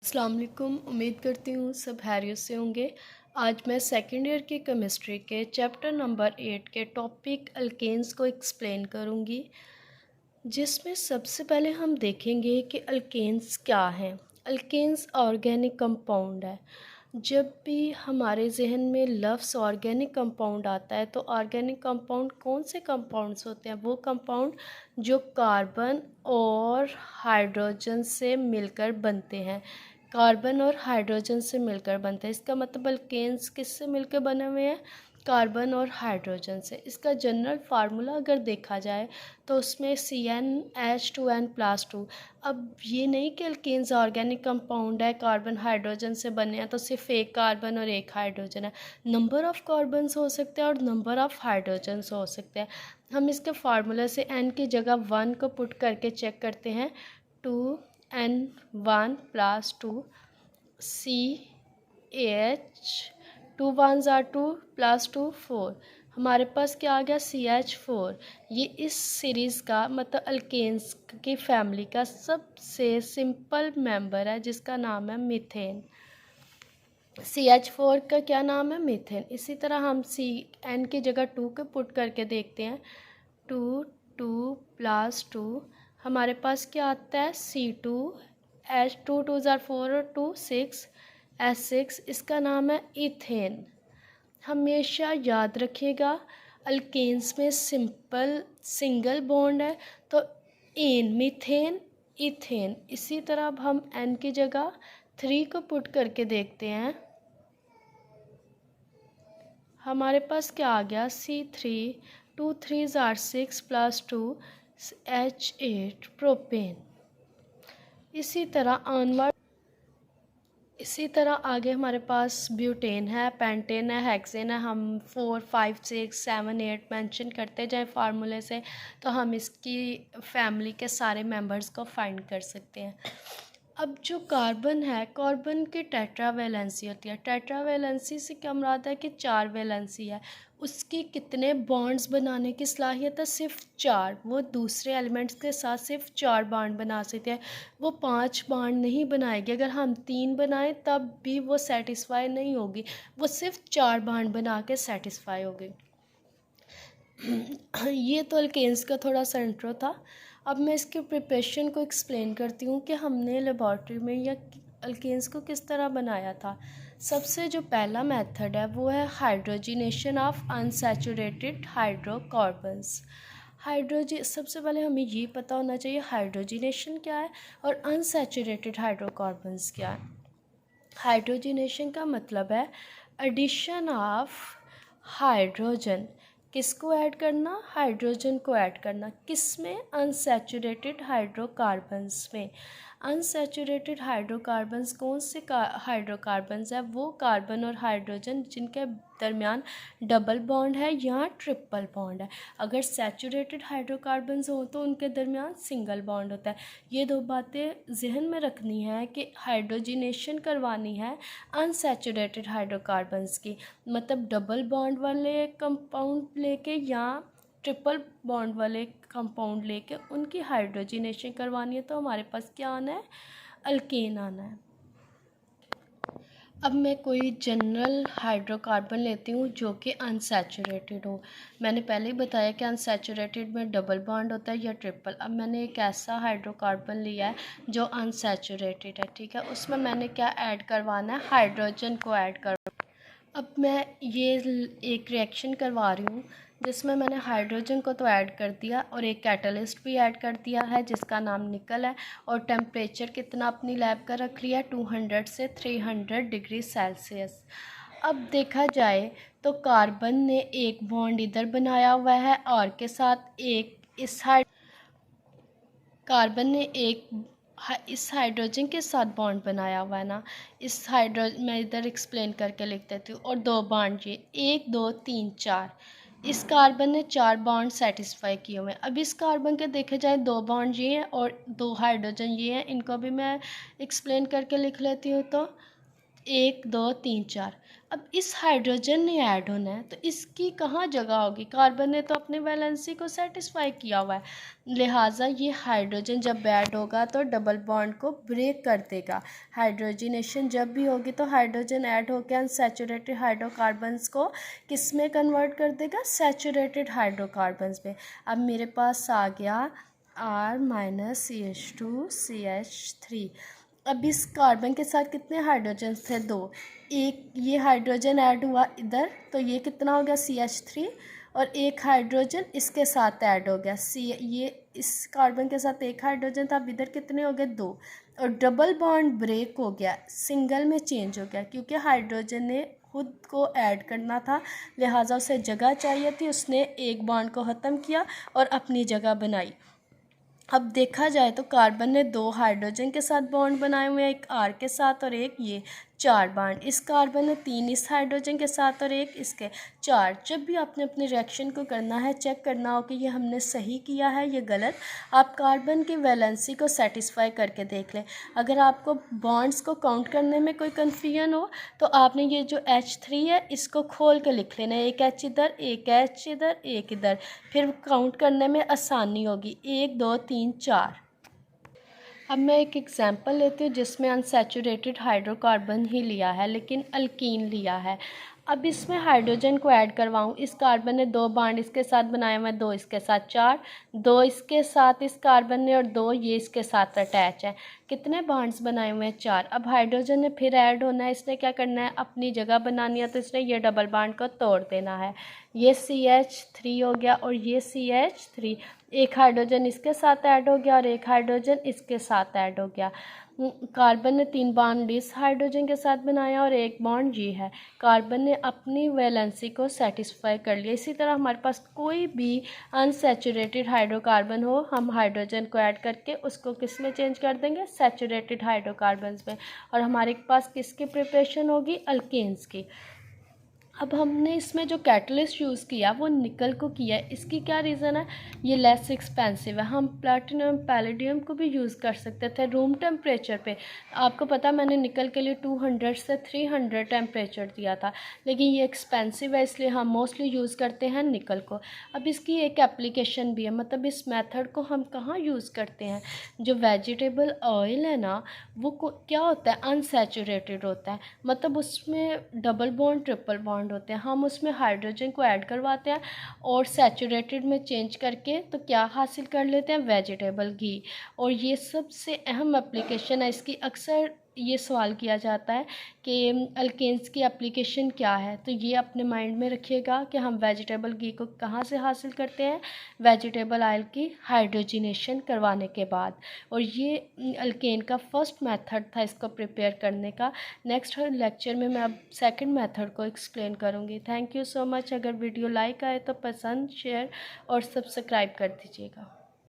अस्सलाम वालेकुम। उम्मीद करती हूँ सब खैरियत से होंगे। आज मैं सेकेंड ईयर की केमिस्ट्री के चैप्टर नंबर 8 के टॉपिक अल्केन्स को एक्सप्लेन करूँगी, जिसमें सबसे पहले हम देखेंगे कि अल्केन्स क्या हैं। अल्केन्स ऑर्गेनिक कंपाउंड है। जब भी हमारे जहन में लफ्ज़ ऑर्गेनिक कंपाउंड आता है तो ऑर्गेनिक कंपाउंड कौन से कंपाउंड्स होते हैं? वो कंपाउंड जो कार्बन और हाइड्रोजन से मिलकर बनते हैं। कार्बन और हाइड्रोजन से मिलकर बनते हैं। इसका मतलब अल्केन्स किससे मिलकर बने हुए हैं? कार्बन और हाइड्रोजन से। इसका जनरल फार्मूला अगर देखा जाए तो उसमें CnH2n+2। अब ये नहीं कि अल्केन्स ऑर्गेनिक कंपाउंड है, कार्बन हाइड्रोजन से बने हैं तो सिर्फ एक कार्बन और एक हाइड्रोजन है। नंबर ऑफ़ कार्बन्स हो सकते हैं और नंबर ऑफ़ हाइड्रोजन्स हो सकते हैं। हम इसके फार्मूला से n की जगह 1 को पुट करके चेक करते हैं। 2n1+2 CH 2 1s are 2 + 2 4। हमारे पास क्या आ गया? CH4। ये इस सीरीज़ का मतलब अल्केन्स की फैमिली का सबसे सिंपल मेंबर है, जिसका नाम है मीथेन। CH4 का क्या नाम है? मीथेन। इसी तरह हम N की जगह 2 को पुट करके देखते हैं। 2 2 + 2 हमारे पास क्या आता है? C2 H 2 2s are 4 और 2 6 S6। इसका नाम है इथेन। हमेशा याद रखिएगा, अल्केन्स में सिंगल बॉन्ड है तो एन मीथेन इथेन। इसी तरह अब हम N की जगह 3 को पुट करके देखते हैं। हमारे पास क्या आ गया? C3 2 3s are 6 + 2 H8 propane. इसी तरह आगे हमारे पास ब्यूटेन है, पेंटेन है, हेक्सेन है। हम 4 5 6 7 8 मेंशन करते जाएं फार्मूले से तो हम इसकी फैमिली के सारे मेंबर्स को फाइंड कर सकते हैं। अब जो कार्बन है, कार्बन की टेट्रावैलेंसी होती है। टेट्रावैलेंसी से क्या मुराद है कि 4 वैलेंसी है। उसकी कितने बॉन्ड्स बनाने की सलाहियत है? सिर्फ 4। वो दूसरे एलिमेंट्स के साथ सिर्फ 4 बॉन्ड बना सकते हैं। वो 5 बॉन्ड नहीं बनाएगी। अगर हम 3 बनाएं तब भी वो सेटिस्फाई नहीं होगी। वो सिर्फ 4 बॉन्ड बना के सेटिस्फाई होगी। ये तो अल्केन्स का थोड़ा सा इंट्रो था। अब मैं इसके प्रिपरेशन को एक्सप्लेन करती हूँ कि हमने लेबॉर्ट्री में या अल्केन्स को किस तरह बनाया था। सबसे जो पहला मेथड है वो है हाइड्रोजिनेशन ऑफ अनसैचुरेटेड हाइड्रोकार्बन्स। सबसे पहले हमें ये पता होना चाहिए हाइड्रोजिनेशन क्या है और अनसैचुरेटेड हाइड्रोकार्बन्स क्या है। हाइड्रोजिनेशन का मतलब है एडिशन ऑफ हाइड्रोजन। किसको ऐड करना? हाइड्रोजन को ऐड करना। किस में? अनसैचुरेटेड हाइड्रोकार्बन्स में। अनसैचुरेटेड हाइड्रोकार्बन्स कौन से हाइड्रोकार्बन्स है? वो कार्बन और हाइड्रोजन जिनके दरमियान डबल बॉन्ड है या ट्रिपल बॉन्ड है। अगर सैचुरेटेड हाइड्रोकार्बन्स हो तो उनके दरमियान सिंगल बॉन्ड होता है। ये दो बातें जहन में रखनी है कि हाइड्रोजिनेशन करवानी है अनसैचुरेटेड हाइड्रोकार्बन्स की, मतलब डबल बॉन्ड वाले कंपाउंड लेके या ट्रिपल बॉन्ड वाले कंपाउंड लेके उनकी हाइड्रोजिनेशन करवानी है तो हमारे पास क्या आना है? अल्केन आना है। अब मैं कोई जनरल हाइड्रोकार्बन लेती हूँ जो कि अनसैचुरेटेड हो। मैंने पहले ही बताया कि अनसैचुरेटेड में डबल बॉन्ड होता है या ट्रिपल। अब मैंने एक ऐसा हाइड्रोकार्बन लिया है जो अनसैचुरेटेड है, ठीक है। उसमें मैंने क्या ऐड करवाना है? हाइड्रोजन को ऐड कर। अब मैं ये एक रिएक्शन करवा रही हूँ जिसमें मैंने हाइड्रोजन को तो ऐड कर दिया और एक कैटलिस्ट भी ऐड कर दिया है जिसका नाम निकल है। और टेम्परेचर कितना अपनी लैब का रख लिया? 200 से 300 डिग्री सेल्सियस। अब देखा जाए तो कार्बन ने एक बॉन्ड इधर बनाया हुआ है और के साथ एक कार्बन ने इस हाइड्रोजन के साथ बॉन्ड बनाया हुआ है ना। मैं इधर एक्सप्लेन करके लिख देती हूँ। और 2 बॉन्ड ये 1 2 3 4। इस कार्बन ने 4 बॉन्ड सेटिस्फाई किए हुए हैं। अब इस कार्बन के देखे जाए 2 बॉन्ड ये हैं और 2 हाइड्रोजन ये हैं। इनको भी मैं एक्सप्लेन करके लिख लेती हूँ। तो 1 2 3 4। अब इस हाइड्रोजन ने ऐड होना है तो इसकी कहाँ जगह होगी? कार्बन ने तो अपनी वैलेंसी को सेटिस्फाई किया हुआ है, लिहाजा ये हाइड्रोजन जब ऐड होगा तो डबल बॉन्ड को ब्रेक कर देगा। हाइड्रोजनेशन जब भी होगी तो हाइड्रोजन ऐड होकर अनसैचुरेटेड हाइड्रोकार्बन्स को किस में कन्वर्ट कर देगा? सैचुरेटेड हाइड्रोकार्बन्स में। अब मेरे पास आ गया R-CH2CH3। अब इस कार्बन के साथ कितने हाइड्रोजन थे? 2। एक ये हाइड्रोजन ऐड हुआ इधर तो ये कितना हो गया? CH3। और एक हाइड्रोजन इसके साथ ऐड हो गया ये इस कार्बन के साथ एक हाइड्रोजन था, अब इधर कितने हो गए? 2। और डबल बॉन्ड ब्रेक हो गया, सिंगल में चेंज हो गया, क्योंकि हाइड्रोजन ने खुद को ऐड करना था, लिहाजा उसे जगह चाहिए थी, उसने एक बॉन्ड को ख़त्म किया और अपनी जगह बनाई। अब देखा जाए तो कार्बन ने 2 हाइड्रोजन के साथ बॉन्ड बनाए हुए हैं, एक R के साथ और एक ये 4 बॉन्ड। इस कार्बन ने 3 इस हाइड्रोजन के साथ और एक इसके 4। जब भी आपने अपने रिएक्शन को करना है, चेक करना हो कि ये हमने सही किया है ये गलत, आप कार्बन की वैलेंसी को सेटिस्फाई करके देख लें। अगर आपको बॉन्ड्स को काउंट करने में कोई कन्फ्यूजन हो तो आपने ये जो H3 है इसको खोल के लिख लेना, एक H इधर, एक H इधर, एक इधर, फिर काउंट करने में आसानी होगी। 1 2 3 4। अब मैं एक एग्जांपल लेती हूँ जिसमें अनसैचुरेटेड हाइड्रोकार्बन ही लिया है लेकिन अल्कीन लिया है। अब इसमें हाइड्रोजन को ऐड करवाऊँ, इस कार्बन ने 2 बॉन्ड इसके साथ बनाए हुए हैं, 2 इसके साथ 4, 2 इसके साथ इस कार्बन ने और 2 ये इसके साथ अटैच है। कितने बॉन्ड्स बनाए हुए हैं? 4। अब हाइड्रोजन ने फिर ऐड होना है, इसने क्या करना है? अपनी जगह बनानी है, तो इसने ये डबल बॉन्ड को तोड़ देना है। ये CH3 हो गया और ये CH3, एक हाइड्रोजन इसके साथ ऐड हो गया और एक हाइड्रोजन इसके साथ ऐड हो गया। कार्बन ने 3 बॉन्ड इस हाइड्रोजन के साथ बनाया और एक बॉन्ड ये है। कार्बन ने अपनी वैलेंसी को सेटिस्फाई कर लिया। इसी तरह हमारे पास कोई भी अनसैचुरेटेड हाइड्रोकार्बन हो, हम हाइड्रोजन को ऐड करके उसको किस में चेंज कर देंगे? सैचुरेटेड हाइड्रोकार्बन्स में, और हमारे पास किसकी प्रिपरेशन होगी? अल्केन्स की। अब हमने इसमें जो कैटलिस्ट यूज़ किया वो निकल को किया है। इसकी क्या रीज़न है? ये लेस एक्सपेंसिव है। हम प्लैटिनम पैलेडियम को भी यूज़ कर सकते थे रूम टेम्परेचर पे। आपको पता मैंने निकल के लिए 200 से 300 टेम्परेचर दिया था, लेकिन ये एक्सपेंसिव है इसलिए हम मोस्टली यूज़ करते हैं निकल को। अब इसकी एक एप्लीकेशन भी है, मतलब इस मेथड को हम कहाँ यूज़ करते हैं? जो वेजिटेबल ऑयल है ना, वो क्या होता है? अनसैचुरेटेड होता है, मतलब उसमें डबल बॉन्ड ट्रिपल बॉन्ड होते हैं। हम उसमें हाइड्रोजन को ऐड करवाते हैं और सैचुरेटेड में चेंज करके तो क्या हासिल कर लेते हैं? वेजिटेबल घी। और ये सबसे अहम एप्लीकेशन है इसकी। अक्सर ये सवाल किया जाता है कि अल्केन्स की एप्लीकेशन क्या है, तो ये अपने माइंड में रखिएगा कि हम वेजिटेबल घी को कहाँ से हासिल करते हैं? वेजिटेबल ऑयल की हाइड्रोजिनेशन करवाने के बाद। और ये अल्केन का फर्स्ट मेथड था इसको प्रिपेयर करने का। नेक्स्ट लेक्चर में मैं अब सेकंड मेथड को एक्सप्लेन करूँगी। Thank you so much. अगर वीडियो लाइक आए तो पसंद, शेयर और सब्सक्राइब कर दीजिएगा।